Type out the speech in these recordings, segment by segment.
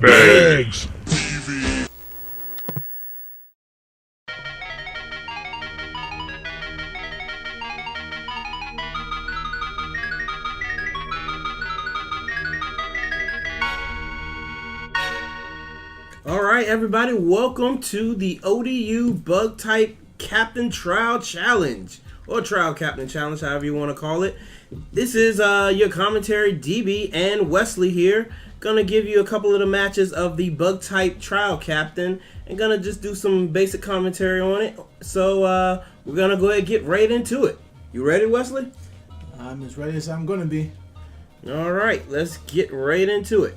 Bags. Alright everybody, welcome to the ODU Bug Type Captain Trial Challenge. Or Trial Captain Challenge, however you want to call it. This is your commentary, DB and Wesley here. Gonna give you a couple of the matches of the Bug Type Trial Captain. And gonna just do some basic commentary on it. So we're gonna go ahead and get right into it. You ready, Wesley? I'm as ready as I'm gonna be. Alright, let's get right into it.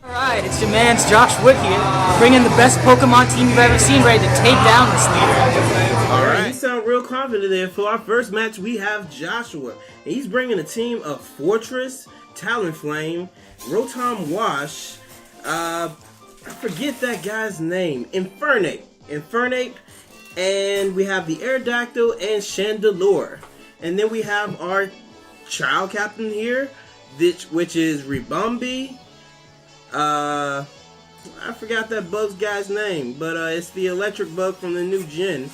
Alright, it's your man's Josh Wood here, bringing the best Pokemon team you've ever seen, ready to take down this leader. Alright, you sound real confident there. For our first match, we have Joshua. And he's bringing a team of Fortress, Talonflame, Rotom Wash, I forget that guy's name, Infernape, and we have the Aerodactyl and Chandelure. And then we have our child captain here, which is Ribombee. I forgot that bug's guy's name, but it's the electric bug from the new gen.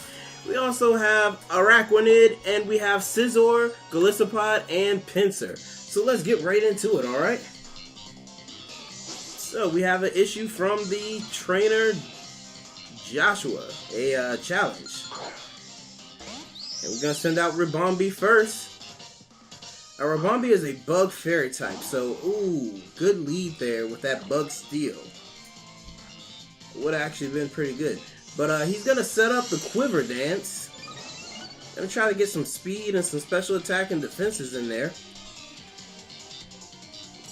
We also have Araquanid, and we have Scizor, Golisopod, and Pinsir. So let's get right into it, alright? So we have an issue from the trainer Joshua, a challenge. And we're going to send out Ribombee first. Ribombee is a bug fairy type, so ooh, good lead there with that bug steel. Would have actually been pretty good. But he's going to set up the Quiver Dance. Going to try to get some speed and some special attack and defenses in there.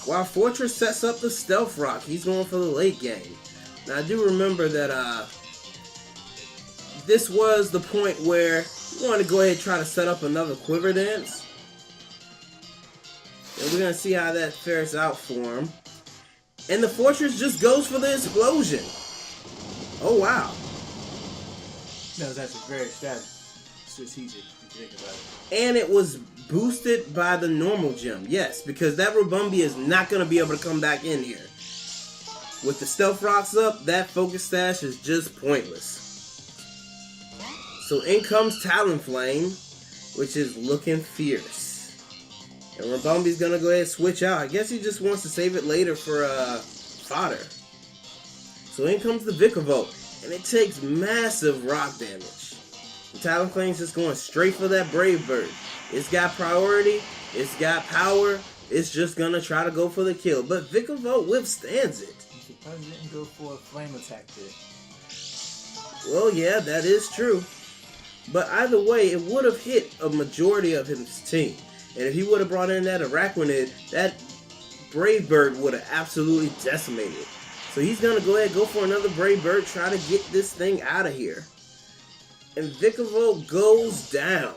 While Fortress sets up the Stealth Rock, he's going for the late game. Now I do remember that this was the point where you want to go ahead and try to set up another Quiver Dance. And we're going to see how that fares out for him. And the Fortress just goes for the explosion. Oh, wow. That was actually very strategic if you think about it. And it was boosted by the normal gem. Yes, because that Ribombee is not going to be able to come back in here. With the Stealth Rocks up, that Focus Sash is just pointless. So in comes Talonflame, which is looking fierce. And Ribombee's gonna go ahead and switch out. I guess he just wants to save it later for fodder. So in comes the Vikavolt, and it takes massive rock damage. The Talonflame's just going straight for that Brave Bird. It's got priority, it's got power, it's just gonna try to go for the kill. But Vikavolt withstands it. He probably didn't go for a flame attack there. Well, yeah, that is true. But either way, it would have hit a majority of his team. And if he would have brought in that Araquanid, that Brave Bird would have absolutely decimated. So he's going to go ahead and go for another Brave Bird, try to get this thing out of here. And Vikavolt goes down.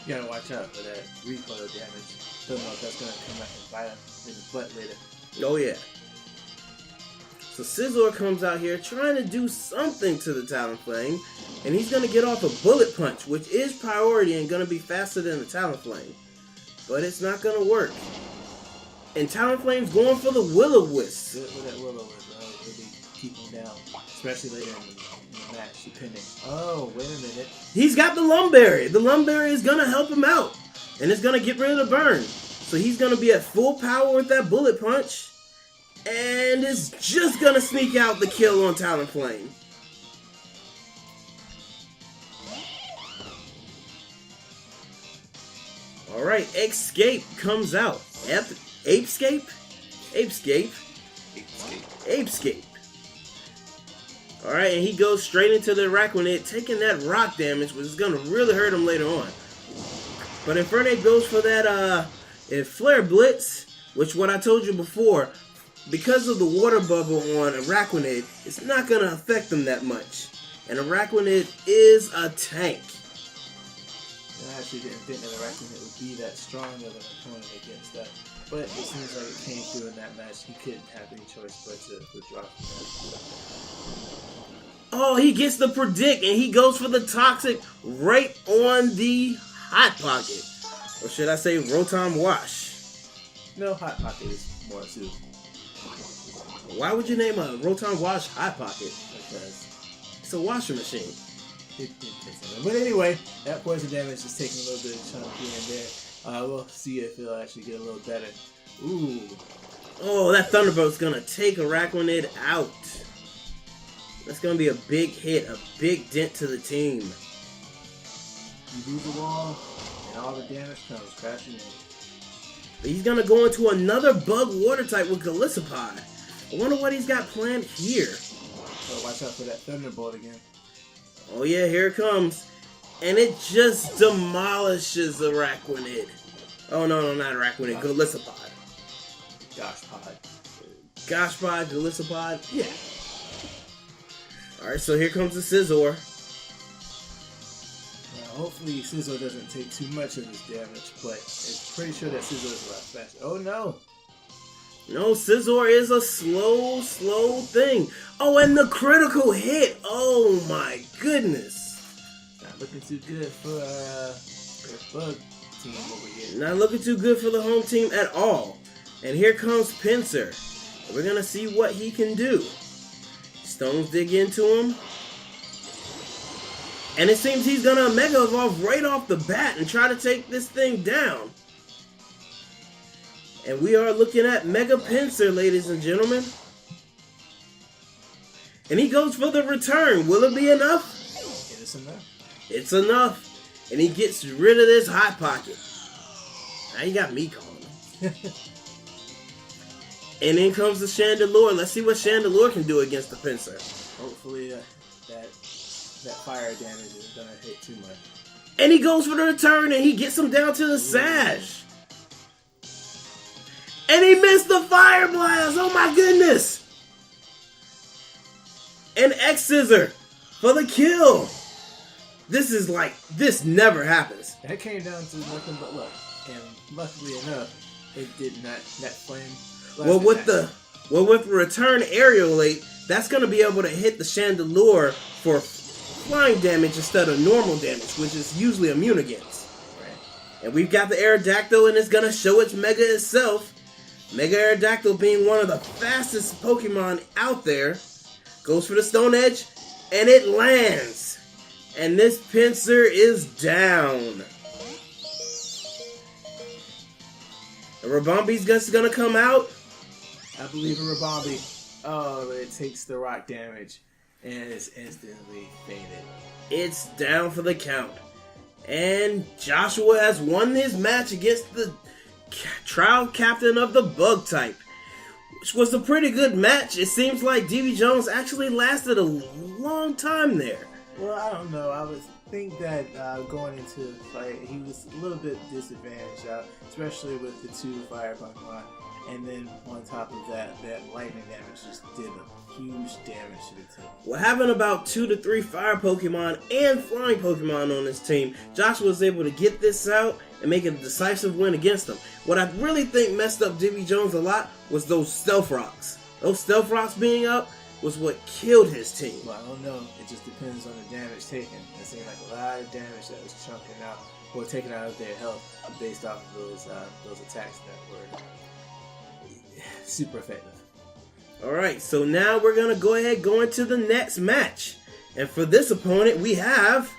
You gotta watch out for that recoil damage. Don't know if that's gonna come back and bite him in the butt later. Oh yeah. So Scizor comes out here trying to do something to the Talonflame, and he's going to get off a Bullet Punch, which is priority and going to be faster than the Talonflame. But it's not going to work. And Talonflame's going for the Will-O-Wisp. Good with that Will-O-Wisp, really keep him down, especially later in the match, depending. Oh, wait a minute. He's got the Lumberry. The Lumberry is going to help him out, and it's going to get rid of the burn. So he's going to be at full power with that Bullet Punch. And it's just gonna sneak out the kill on Talonflame. Alright, Escape comes out. Apescape? Alright, and he goes straight into the Araquanid, taking that rock damage, which is gonna really hurt him later on. But Infernape goes for that Flare Blitz, which what I told you before, because of the water bubble on Araquanid, it's not going to affect them that much. And Araquanid is a tank. I actually didn't think that Araquanid would be that strong of an opponent against that. But it seems like it came through in that match. He couldn't have any choice but to withdraw from that. Oh, he gets the predict, and he goes for the Toxic right on the Hot Pocket. Or should I say Rotom Wash? No, Hot Pocket is more suitable. Why would you name a Rotom Wash Hot Pocket? Because It's a washing machine. it takes a But anyway, that poison damage is taking a little bit of chunk here and there. We'll see if it'll actually get a little better. Ooh. Oh, that Thunderbolt's gonna take Araquanid out. That's gonna be a big hit, a big dent to the team. You lose the wall, and all the damage comes crashing in. But he's gonna go into another bug water type with Golisopod. I wonder what he's got planned here. So watch out for that Thunderbolt again. Oh yeah, here it comes. And it just demolishes Araquanid. Oh no, not Araquanid, Golisopod. Goshpod, Golisopod, yeah. Alright, so here comes the Scizor. Now, hopefully Scizor doesn't take too much of this damage, but it's pretty sure that Scizor is a lot faster. Oh no! No, Scizor is a slow thing. Oh, and the critical hit! Oh my goodness! Not looking too good for the bug team over here. Not looking too good for the home team at all. And here comes Pinsir. We're gonna see what he can do. Stones dig into him. And it seems he's gonna Mega Evolve right off the bat and try to take this thing down. And we are looking at Mega Pinsir, ladies and gentlemen. And he goes for the return. Will it be enough? It is enough. It's enough. And he gets rid of this Hot Pocket. Now you got me calling him. And in comes the Chandelure. Let's see what Chandelure can do against the Pinsir. Hopefully that fire damage isn't gonna hit too much. And he goes for the return and he gets him down to the Sash. And he missed the Fire Blast. Oh my goodness. And X-Scissor for the kill. This never happens. That came down to nothing but luck. And luckily enough, it did not, that flame. Well, with the return aerial late, that's going to be able to hit the Chandelure for flying damage instead of normal damage, which is usually immune against. Right. And we've got the Aerodactyl, and it's going to show its Mega itself. Mega Aerodactyl being one of the fastest Pokemon out there. Goes for the Stone Edge, and it lands. And this Pinsir is down. The Rabombi's just going to come out. I believe in Rabombi. Oh, but it takes the rock damage, and it's instantly faded. It's down for the count. And Joshua has won his match against the trial captain of the bug type, which was a pretty good match. It seems like DB Jones actually lasted a long time there. Well, I don't know. I would think that going into the fight, he was a little bit disadvantaged, especially with the two fire Pokemon. And then on top of that lightning damage just did a huge damage to the team. Well, having about 2 to 3 fire Pokemon and flying Pokemon on his team, Joshua was able to get this out and make a decisive win against them. What I really think messed up DB Jones a lot was those Stealth Rocks. Those Stealth Rocks being up was what killed his team. Well, I don't know. It just depends on the damage taken. It seemed like a lot of damage that was chunking out or taken out of their health based off of those attacks that were super effective. Alright, so now we're going to go into the next match. And for this opponent, we have...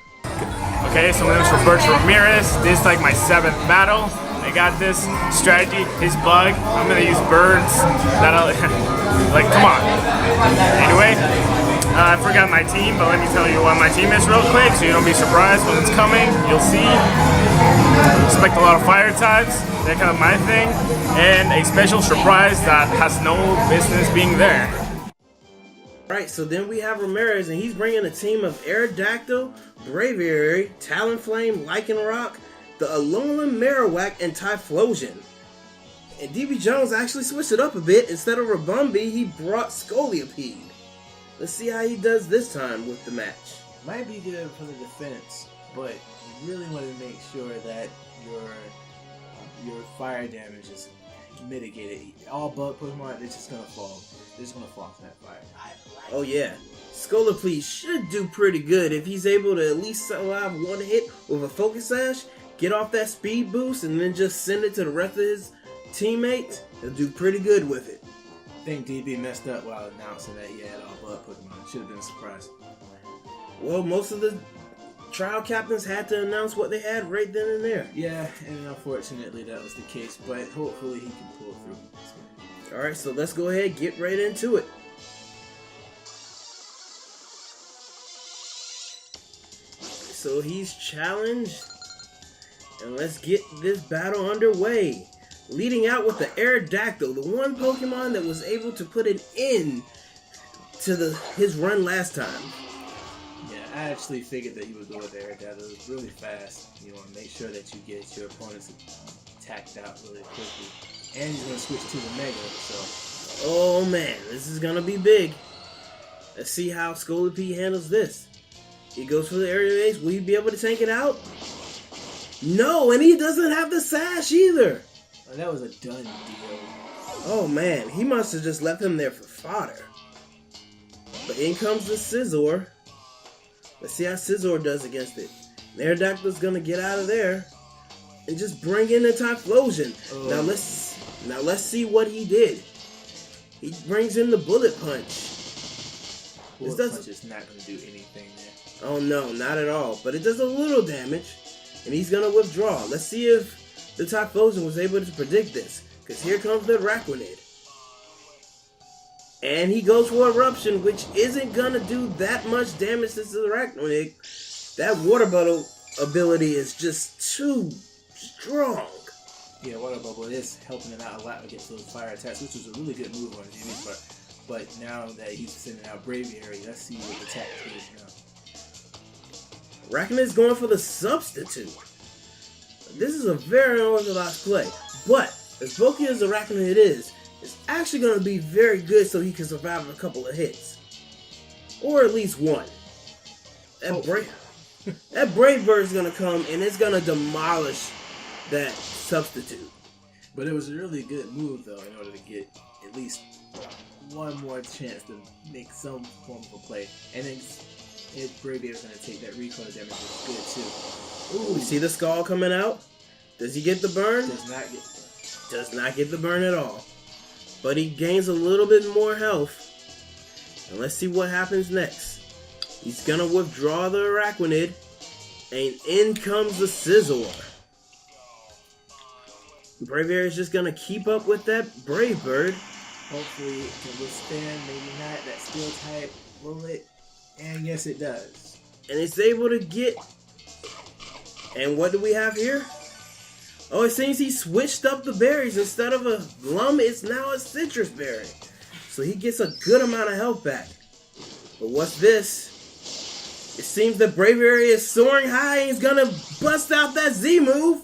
Okay, so my name is Roberto Ramirez. This is like my 7th battle. I got this strategy, his bug. I'm going to use birds. That'll... like, come on. Anyway, I forgot my team, but let me tell you what my team is real quick so you don't be surprised when it's coming. You'll see. Expect a lot of fire types. That kind of my thing. And a special surprise that has no business being there. Alright, so then we have Ramirez, and he's bringing a team of Aerodactyl, Braviary, Talonflame, Lycanroc, the Alolan Marowak, and Typhlosion. And DB Jones actually switched it up a bit. Instead of Rabombi, he brought Scolipede. Let's see how he does this time with the match. Might be good for the defense, but you really want to make sure that your fire damage is mitigated. All bug Pokemon, they're just gonna fall. They're just gonna fall to that fire. Oh yeah, Scolipede should do pretty good if he's able to at least survive one hit with a Focus Sash. get off that speed boost and then just send it to the rest of his teammates, he'll do pretty good with it. I think DB messed up while announcing that he had all blood Pokemon. Should have been a surprise. Well, most of the trial captains had to announce what they had right then and there. Yeah, and unfortunately that was the case, but hopefully he can pull through. Alright, so let's go ahead and get right into it. So he's challenged, and let's get this battle underway. Leading out with the Aerodactyl, the one Pokemon that was able to put an end to his run last time. Yeah, I actually figured that you would go with Aerodactyl. It was really fast. You want to make sure that you get your opponents attacked out really quickly. And he's going to switch to the Mega, so... Oh man, this is going to be big. Let's see how Scolipede handles this. He goes for the aerial ace. Will he be able to tank it out? No, and he doesn't have the sash either. Oh, that was a done deal. Oh man, he must have just left him there for fodder. But in comes the Scizor. Let's see how Scizor does against it. Aerodactyl's gonna get out of there and just bring in the Typhlosion. Oh. Now let's see what he did. He brings in the Bullet Punch. Bullet Punch is not going to do anything there. Oh no, not at all. But it does a little damage, and he's gonna withdraw. Let's see if the Typhlosion was able to predict this. Because here comes the Araquanid. And he goes for Eruption, which isn't gonna do that much damage to the Araquanid. That Water Bottle ability is just too strong. Yeah, Water Bubble is helping him out a lot against those fire attacks, which was a really good move on his part. But now that he's sending out Braviary, let's see what the attack is now. Araquanid's going for the Substitute. This is a very unorthodox play. But, as bulky as Araquanid is, it's actually going to be very good so he can survive a couple of hits. Or at least one. That Brave Bird's going to come and it's going to demolish that Substitute. But it was a really good move, though, in order to get at least one more chance to make some form of a play. And then Braviary is going to take that recoil damage, which is good, too. Ooh, you see the Skull coming out? Does he get the burn? Does not get the burn. Does not get the burn at all. But he gains a little bit more health. And let's see what happens next. He's going to withdraw the Araquanid. And in comes the Scizor. Braviary is just going to keep up with that Brave Bird. Hopefully it can withstand, maybe not, that Steel type bullet. And yes, it does. And it's able to get... And what do we have here? Oh, it seems he switched up the berries. Instead of a Glum, it's now a Citrus Berry. So he gets a good amount of health back. But what's this? It seems that Braviary is soaring high and he's going to bust out that Z move.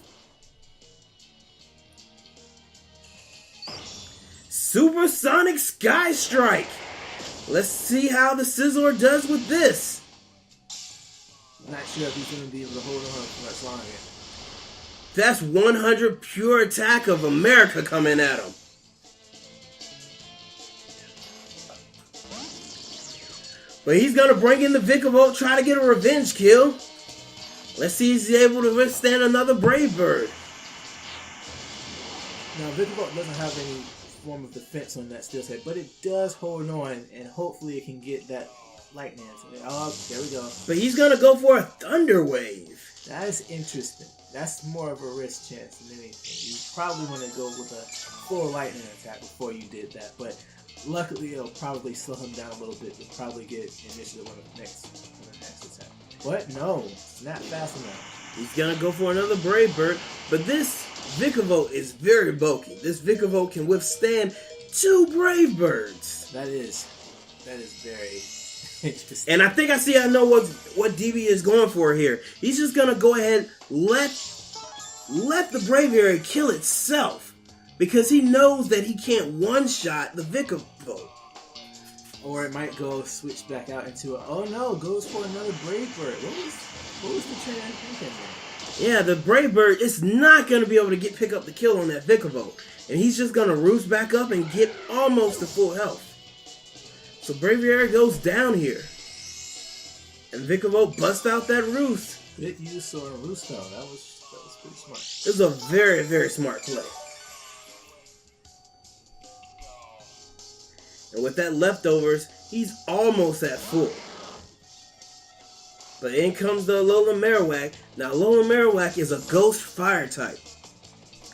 Supersonic Sky Strike. Let's see how the Scizor does with this. Not sure if he's going to be able to hold on for much longer. That's 100 pure attack of America coming at him. But he's going to bring in the Vikavolt, try to get a revenge kill. Let's see if he's able to withstand another Brave Bird. Now, Vikavolt doesn't have any form of defense on that steel set, but it does hold on, and hopefully it can get that lightning. Oh, there we go. But he's going to go for a Thunder Wave. That is interesting. That's more of a risk chance than anything. You probably want to go with a full lightning attack before you did that, but luckily it'll probably slow him down a little bit to probably get initiative on the next attack. But no, it's not fast enough. He's going to go for another Brave Bird, but this Vikavolt is very bulky. This Vikavolt can withstand 2 Brave Birds. That is very interesting. And I think I know what DB is going for here. He's just going to go ahead let the Braviary kill itself. Because he knows that he can't one-shot the Vikavolt. Or it might go switch back out into a, oh no, goes for another Brave Bird. What was the trend I'm thinking there? Yeah, the Brave Bird is not going to be able to pick up the kill on that Vikavolt. And he's just going to roost back up and get almost to full health. So Braviary goes down here. And Vikavolt busts out that roost. Good use on Roost though. That was That was pretty smart. It was a very, very smart play. And with that leftovers, he's almost at full. But in comes the Alola Marowak. Now, Alola Marowak is a ghost fire type.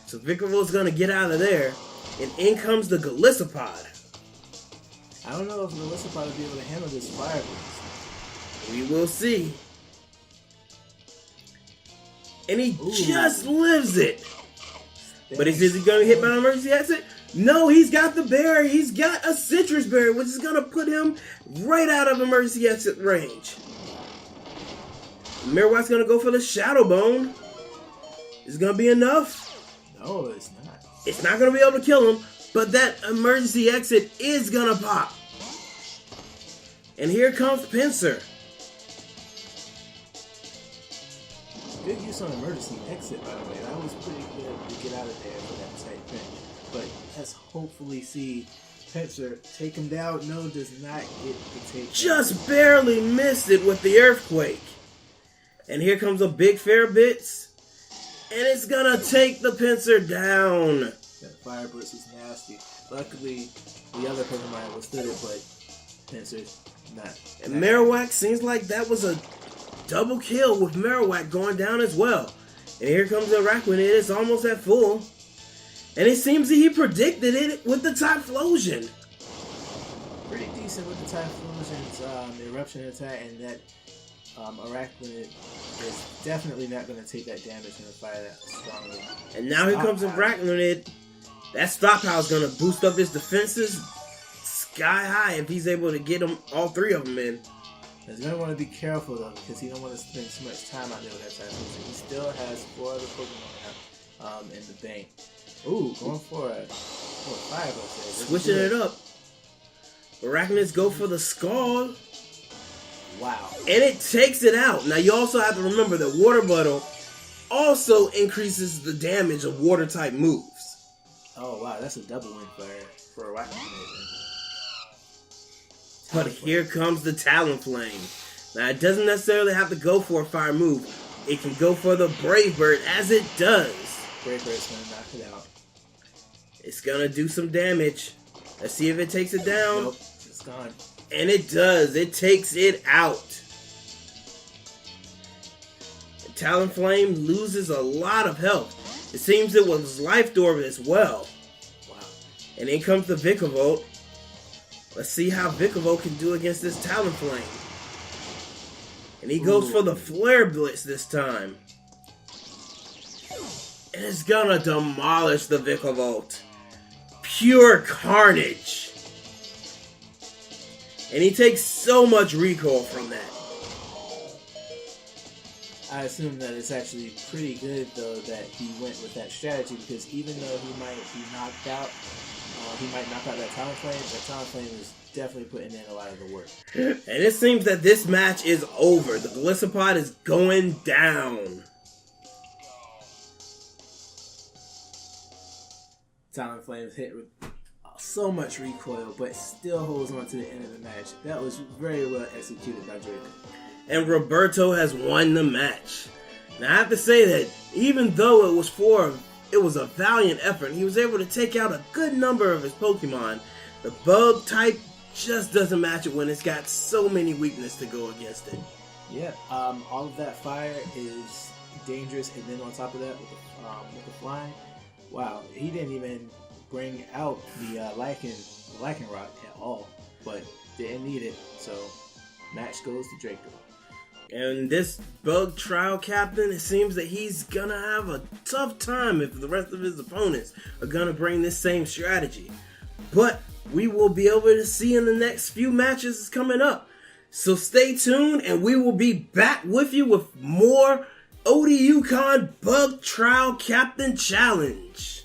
So Vikavo's going to get out of there. And in comes the Golisopod. I don't know if Golisopod will be able to handle this fire blast. We will see. And he just lives it. But is he going to hit by an emergency exit? No, he's got the berry. He's got a citrus berry, which is going to put him right out of emergency exit range. Marowak's going to go for the Shadow Bone. Is it going to be enough? No, it's not. It's not going to be able to kill him, but that emergency exit is going to pop. And here comes Pinsir. Good use on emergency exit, by the way. That was pretty good to get out of there for that tight pinch. But let's hopefully see Pinsir take him down. No, does not get the take. Just barely missed it with the Earthquake. And here comes a big Fair Bits. And it's going to take the Pinsir down. That Fire Blitz was nasty. Luckily, the other Pokemon withstood it, but Pinsir's not. And Marowak seems like that was a double kill with Marowak going down as well. And here comes the Araquanid. It's almost at full. And it seems that he predicted it with the Typhlosion. Pretty decent with the Typhlosion's eruption attack, and that Araquanid is definitely not going to take that damage from the fire that strongly. And now here comes Araquanid. That stockpile is going to boost up his defenses sky high if he's able to get them, all three of them in. He's going to want to be careful though, because he don't want to spend too much time out there with that Typhlosion. He still has 4 other Pokemon in the bank. Ooh, going for a fire blast. Switching it up. Arachnids go for the Scald. Wow. And it takes it out. Now you also have to remember that Water Bottle also increases the damage of water type moves. Oh wow, that's a double win for Arachnids. But here comes the Talonflame. Now it doesn't necessarily have to go for a fire move. It can go for the Brave Bird, as it does. Brave Bird's gonna knock it out. It's gonna do some damage. Let's see if it takes it down. Nope, it's gone. And it does. It takes it out. The Talonflame loses a lot of health. It seems it was Life Orb as well. Wow. And in comes the Vikavolt. Let's see how Vikavolt can do against this Talonflame. And he goes for the Flare Blitz this time. And it's gonna demolish the Vikavolt. Pure carnage. And he takes so much recoil from that. I assume that it's actually pretty good, though, that he went with that strategy, because even though he might be knocked out, he might knock out that Talonflame is definitely putting in a lot of the work. And it seems that this match is over. The Golisopod is going down. Talonflame is hit with so much recoil, but still holds on to the end of the match. That was very well executed by Draco. And Roberto has won the match. Now I have to say that even though it was a valiant effort, he was able to take out a good number of his Pokemon. The bug type just doesn't match it when it's got so many weaknesses to go against it. Yeah, all of that fire is dangerous, and then on top of that, with the flying, wow, he didn't even bring out the Lycan Rock at all, but didn't need it, so match goes to Draco. And this bug trial captain, it seems that he's gonna have a tough time if the rest of his opponents are gonna bring this same strategy. But we will be able to see in the next few matches coming up. So stay tuned, and we will be back with you with more ODU Con Bug Trial Captain Challenge.